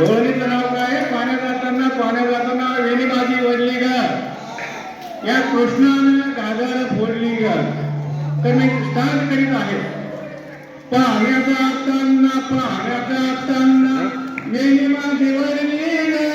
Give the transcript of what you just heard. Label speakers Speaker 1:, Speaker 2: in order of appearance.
Speaker 1: धोरणीचं नाव काय? पाण्यात जाताना वेणी माझी वडली ग, या कृष्णानं घागर फोडली ग. तर मी स्टार्ट करीत आहे. पाण्यात जाताना वेणी माझी वडली ग,